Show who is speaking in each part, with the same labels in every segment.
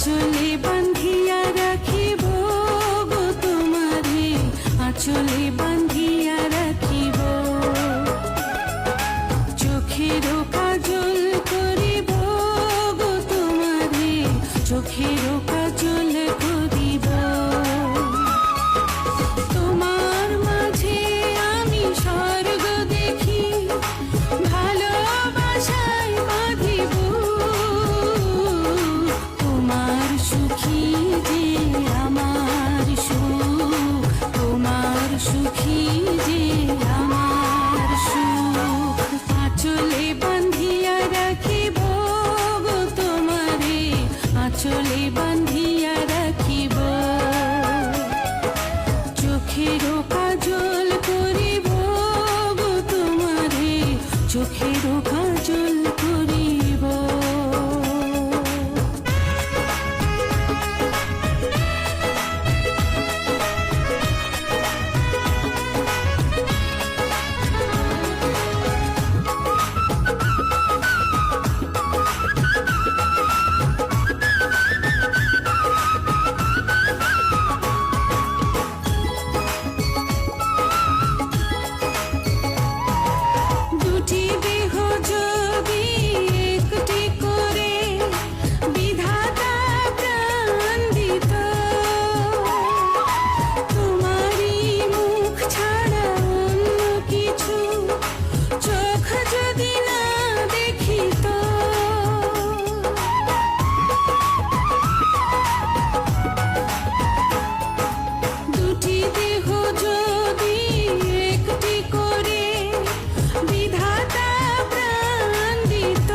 Speaker 1: আঁচলে বান্ধিয়া রাখিব গো তোমারে, আঁচলে বান্ধিয়া রাখিব। চোখের কাজল করিব গো তোমারে, চোখের কাজল করিব। তোমার মাঝে আমি স্বর্গ দেখি, ভালোবাসায় বাঁধিব। তোমার সুখী যে আমার সুখ, তোমার সুখী যে আমার সুখ। আঁচলে বান্ধিয়া রাখিব গো তোমারে, আঁচলে বান্ধিয়া রাখিব। চোখের কাজল করিব গো তোমারে, চোখের কাজল করিব। দুটি দেহ যদি একটি করে বিধাতা প্রাণ দিত, তোমারই মুখ ছাড়া অন্য কিছু চোখ যদি না দেখিত। দুটি দেহ যদি একটি করে বিধাতা প্রাণ দিত,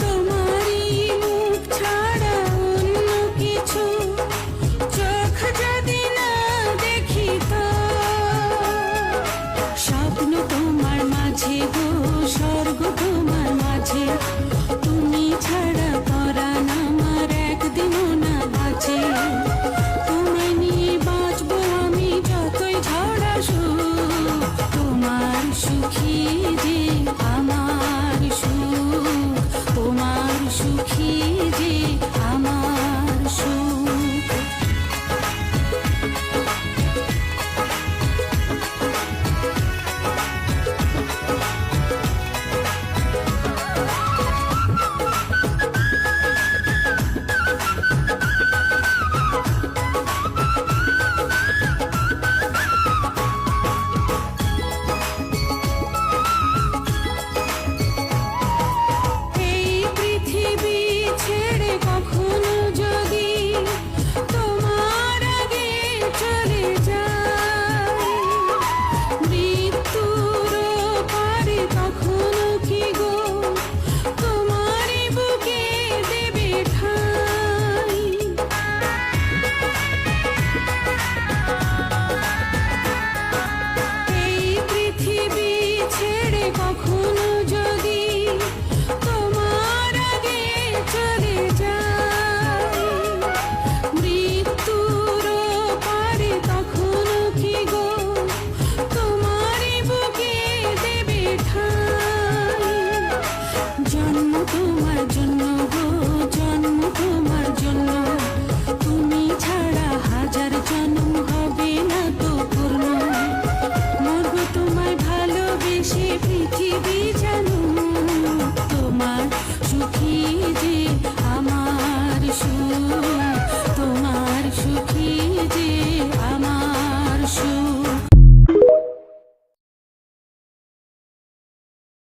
Speaker 1: তোমারই মুখ ছাড়া অন্য কিছু চোখ যদি না দেখিত। স্বপ্ন তোমার মাঝে গো, স্বর্গ তোমার মাঝে, তুমি ছাড়া পরাণ আমার একদিনও না বাঁচে। তোমায় নিয়ে বাঁচবো আমি যতই ঝড় আসুক, তোমার সুখী যে আমার সুখ, তোমার সুখী যে আমার সুখ। এই পৃথিবী ছেড়ে কখনো যদি তোমার আগে চলে যায়, মৃত্যুর পারে কখনো কি গো তোমারই বুকে দেবে ঠাঁই। এই পৃথিবী ছেড়ে কখনো যদি তোমার আগে চলে যায়, মৃত্যুর পারে কখনো কি গো তোমারই বুকে দেবে ঠাঁই। জন্ম তোমার জন্য গো, জন্ম তোমার জন্য, তুমি ছাড়া হাজার জন্ম হবে না তো পূর্ণ। মরব তোমায় ভালোবেসে পৃথিবী জানো, তোমার সুখী যে